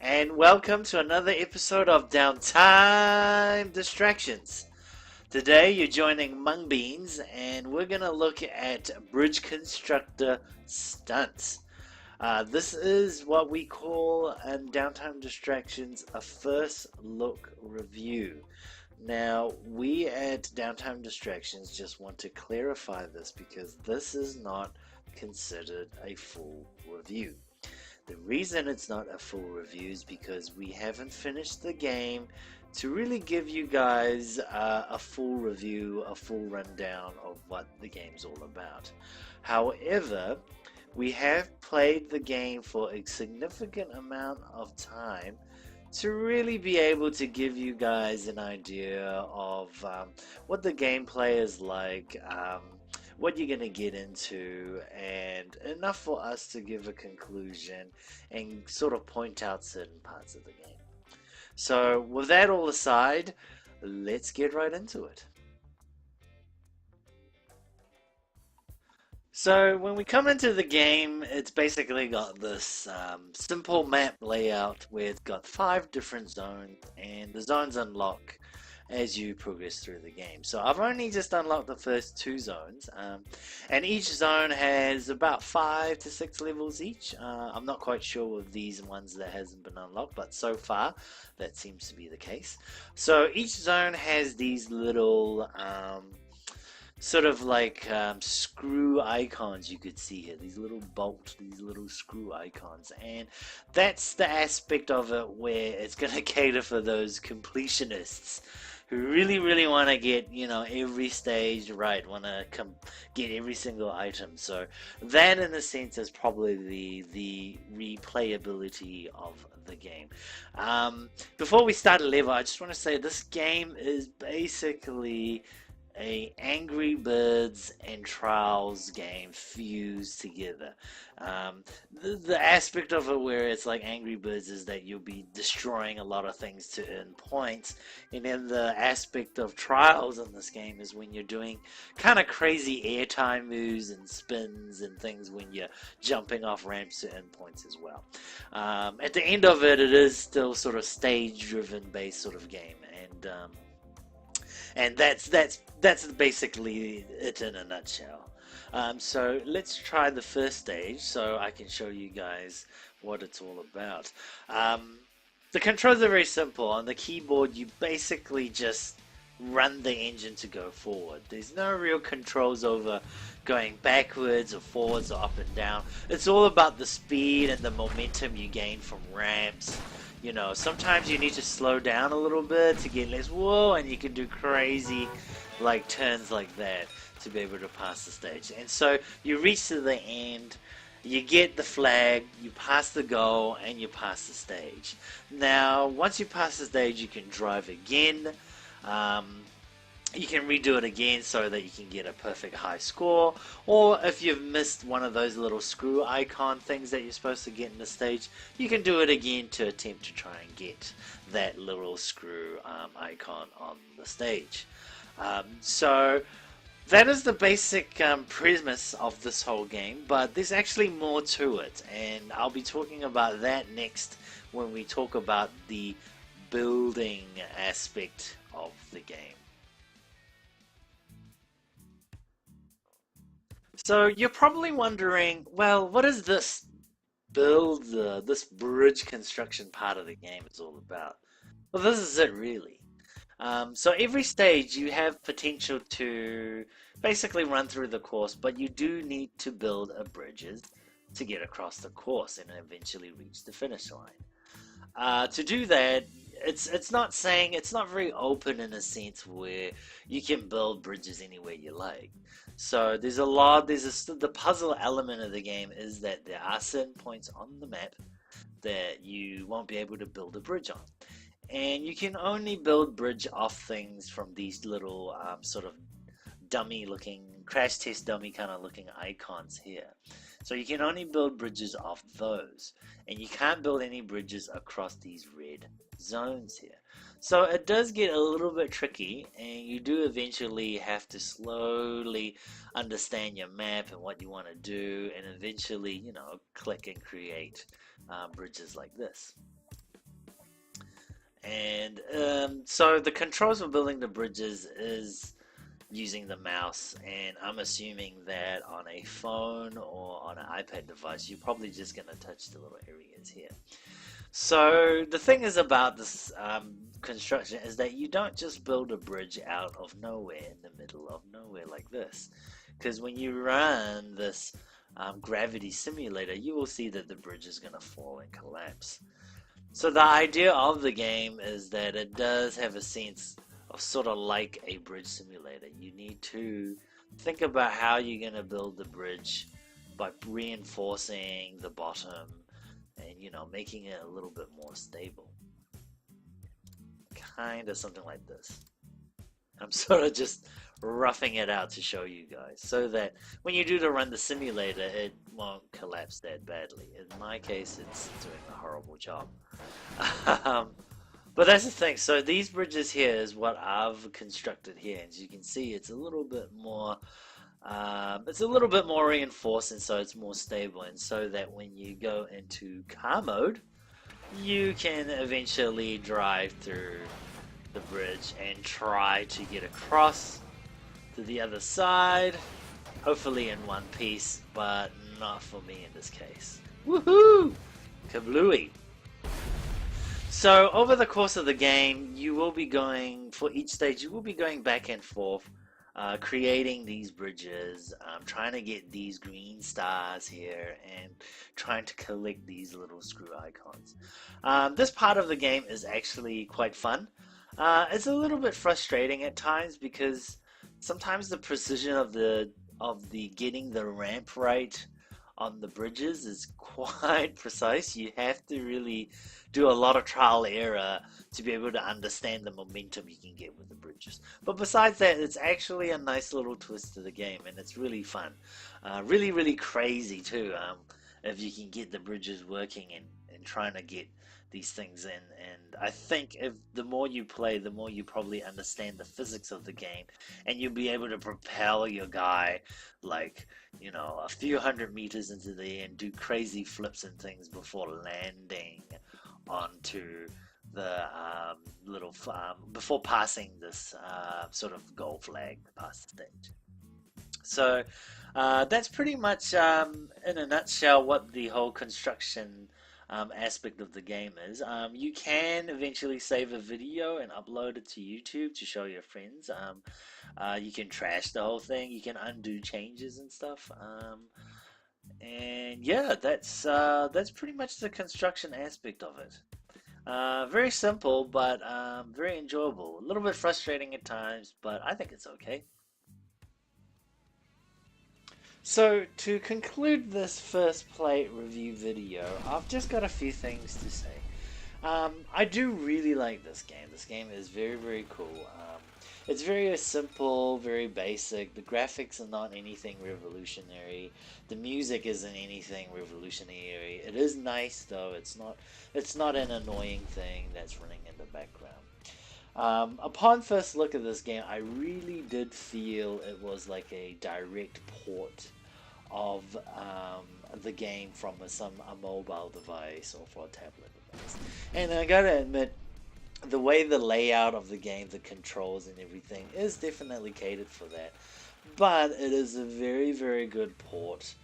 and welcome to another episode of Downtime Distractions. Today you're joining Mung Beans, and we're gonna look at Bridge Constructor Stunts. This is what we call in Downtime Distractions a first look review. Now, we at Downtime Distractions just want to clarify this because this is not considered a full review. The reason it's not a full review is because we haven't finished the game to really give you guys a full review, a full rundown of what the game's all about. However, we have played the game for a significant amount of time to really be able to give you guys an idea of what the gameplay is like, what you're going to get into, and enough for us to give a conclusion and sort of point out certain parts of the game. So, with that all aside, let's get right into it. So when we come into the game, it's basically got this simple map layout where it's got 5 different zones, and the zones unlock as you progress through the game. So I've only just unlocked the first 2 zones, and each zone has about 5 to 6 levels each. I'm not quite sure with these ones that hasn't been unlocked, but so far that seems to be the case. So each zone has these little sort of like screw icons you could see here, these little screw icons, and that's the aspect of it where it's going to cater for those completionists who really want to get, every stage right, want to get every single item. So that in a sense is probably the replayability of the game. Before we start a level, I just want to say this game is basically a Angry Birds and Trials game fused together. The aspect of it where it's like Angry Birds is that you'll be destroying a lot of things to earn points, and then the aspect of Trials in this game is when you're doing kind of crazy airtime moves and spins and things when you're jumping off ramps to earn points as well. At the end of it, it is still sort of stage-driven based sort of game, and that's basically it in a nutshell. So let's try the first stage so I can show you guys what it's all about. The controls are very simple. On the keyboard, you basically just run the engine to go forward. There's no real controls over going backwards or forwards or up and down. It's all about the speed and the momentum you gain from ramps. Sometimes you need to slow down a little bit to get less whoa, and you can do crazy like turns like that to be able to pass the stage. And so you reach to the end, you get the flag, you pass the goal, and you pass the stage. Now, once you pass the stage, you can drive again. You can redo it again so that you can get a perfect high score, or if you've missed one of those little screw icon things that you're supposed to get in the stage, you can do it again to attempt to try and get that little screw icon on the stage. So that is the basic premise of this whole game, but there's actually more to it, and I'll be talking about that next when we talk about the building aspect of the game. So you're probably wondering, well, what is this bridge construction part of the game is all about? Well, this is it really. So every stage you have potential to basically run through the course, but you do need to build a bridges to get across the course and eventually reach the finish line. To do that, it's not very open in a sense where you can build bridges anywhere you like. So the puzzle element of the game is that there are certain points on the map that you won't be able to build a bridge on. And you can only build bridge off things from these little sort of dummy looking, crash test dummy kind of looking icons here. So you can only build bridges off those. And you can't build any bridges across these red zones here. So it does get a little bit tricky, and you do eventually have to slowly understand your map and what you want to do, and eventually, click and create bridges like this. And so the controls for building the bridges is using the mouse, and I'm assuming that on a phone or on an iPad device, you're probably just going to touch the little areas here. So the thing is about this construction is that you don't just build a bridge out of nowhere in the middle of nowhere like this, because when you run this gravity simulator, you will see that the bridge is going to fall and collapse. So the idea of the game is that it does have a sense of sort of like a bridge simulator. You need to think about how you're going to build the bridge by reinforcing the bottom and making it a little bit more stable. Kind of something like this. I'm sort of just roughing it out to show you guys so that when you do to run the simulator, it won't collapse that badly. In my case, it's doing a horrible job. But that's the thing. So these bridges here is what I've constructed here. As you can see, it's a little bit more reinforced, and so it's more stable, and so that when you go into car mode, you can eventually drive through the bridge and try to get across to the other side, hopefully in one piece, but not for me in this case. Woohoo! Kablooey! So over the course of the game, you will be going, for each stage, you will be going back and forth, creating these bridges, trying to get these green stars here, and trying to collect these little screw icons. This part of the game is actually quite fun. It's a little bit frustrating at times because sometimes the precision of the getting the ramp right on the bridges is quite precise. You have to really do a lot of trial error to be able to understand the momentum you can get with the bridges. But besides that, it's actually a nice little twist to the game, and it's really fun. Really, really crazy too, if you can get the bridges working and trying to get these things in. And I think if the more you play, the more you probably understand the physics of the game, and you'll be able to propel your guy like a few hundred meters into the air and do crazy flips and things before landing onto the little before passing this sort of goal flag past the stage. So that's pretty much in a nutshell what the whole construction aspect of the game is. You can eventually save a video and upload it to YouTube to show your friends. You can trash the whole thing. You can undo changes and stuff. And yeah, that's pretty much the construction aspect of it. Very simple, but very enjoyable. A little bit frustrating at times, but I think it's okay. So, to conclude this first play review video, I've just got a few things to say. I do really like this game. This game is very, very cool. It's very simple, very basic. The graphics are not anything revolutionary. The music isn't anything revolutionary. It is nice though. It's not an annoying thing that's running in the background. Upon first look at this game, I really did feel it was like a direct port of the game from a mobile device or for a tablet device. And I gotta admit, the way the layout of the game, the controls and everything is definitely catered for that. But it is a very, very good port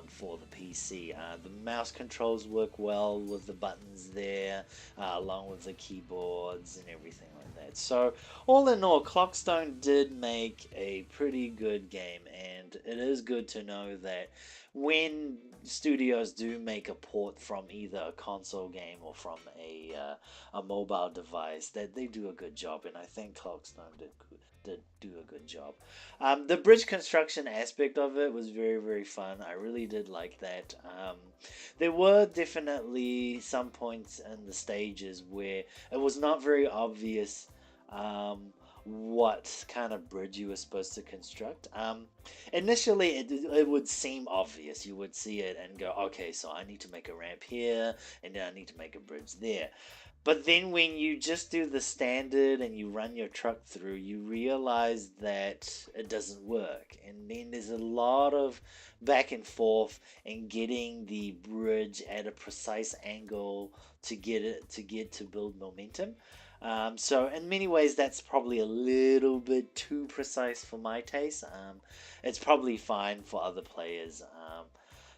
for the PC. The mouse controls work well with the buttons there, along with the keyboards and everything like that. So, all in all, Clockstone did make a pretty good game, and it is good to know that when studios do make a port from either a console game or from a mobile device, that they do a good job, and I think Clockstone did do a good job. The bridge construction aspect of it was very, very fun. I really did like that. There were definitely some points in the stages where it was not very obvious what kind of bridge you were supposed to construct. Initially, it would seem obvious. You would see it and go, okay, so I need to make a ramp here, and then I need to make a bridge there. But then when you just do the standard and you run your truck through, you realize that it doesn't work. And then there's a lot of back and forth and getting the bridge at a precise angle to build momentum. So in many ways, that's probably a little bit too precise for my taste. It's probably fine for other players.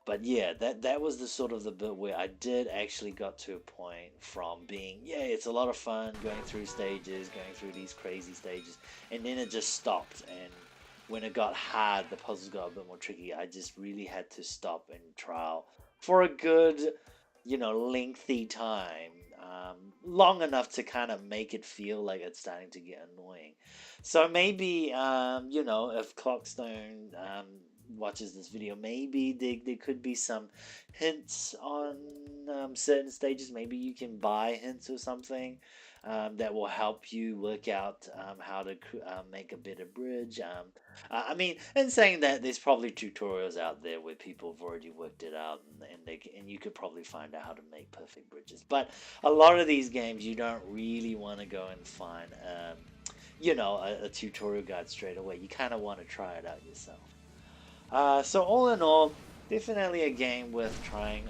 But yeah, that was the sort of the bit where I did actually got to a point from being, yeah, it's a lot of fun going through stages, going through these crazy stages, and then it just stopped. And when it got hard, the puzzles got a bit more tricky. I just really had to stop and trial for a good, lengthy time, long enough to kind of make it feel like it's starting to get annoying. So maybe, if Clockstone watches this video, maybe there could be some hints on certain stages. Maybe you can buy hints or something that will help you work out how to make a better bridge. I mean, in saying that, there's probably tutorials out there where people have already worked it out, and you could probably find out how to make perfect bridges. But a lot of these games, you don't really want to go and find, a tutorial guide straight away. You kind of want to try it out yourself. So all in all, definitely a game worth trying.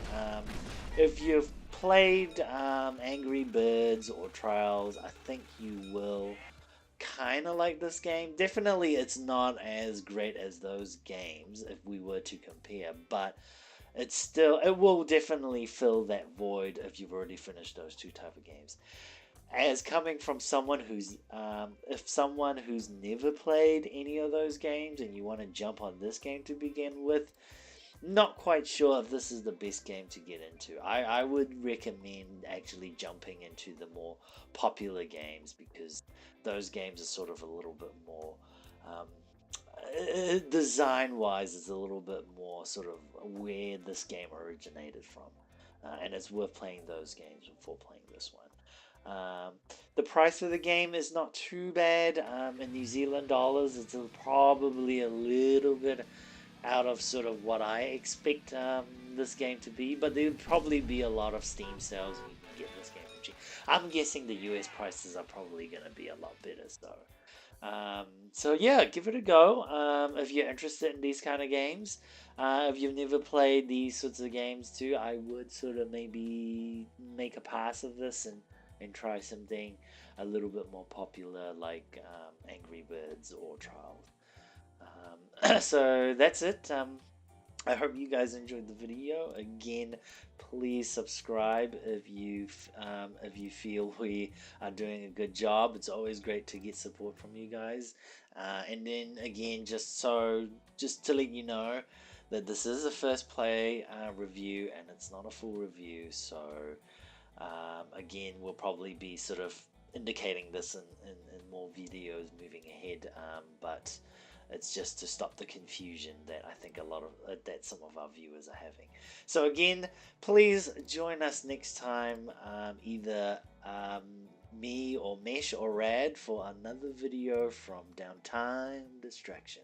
If you've played Angry Birds or Trials, I think you will kind of like this game. Definitely, it's not as great as those games if we were to compare, but it will definitely fill that void if you've already finished those two type of games. As coming from someone if someone who's never played any of those games and you want to jump on this game to begin with, not quite sure if this is the best game to get into. I would recommend actually jumping into the more popular games, because those games are sort of a little bit more um, design wise is a little bit more sort of where this game originated from, and it's worth playing those games before playing this one. The price for the game is not too bad. In New Zealand dollars, it's probably a little bit out of sort of what I expect this game to be, but there'll probably be a lot of Steam sales and you can get this game for cheap. I'm guessing the US prices are probably going to be a lot better, so yeah, give it a go if you're interested in these kind of games. If you've never played these sorts of games too, I would sort of maybe make a pass of this and try something a little bit more popular like Angry Birds or Trials. So that's it. I hope you guys enjoyed the video. Again, please subscribe if you feel we are doing a good job. It's always great to get support from you guys. And then again, just to let you know that this is a first play review and it's not a full review. So again, we'll probably be sort of indicating this in more videos moving ahead. But it's just to stop the confusion that I think that some of our viewers are having. So again, please join us next time, either me or Mesh or Rad, for another video from Downtime Distraction.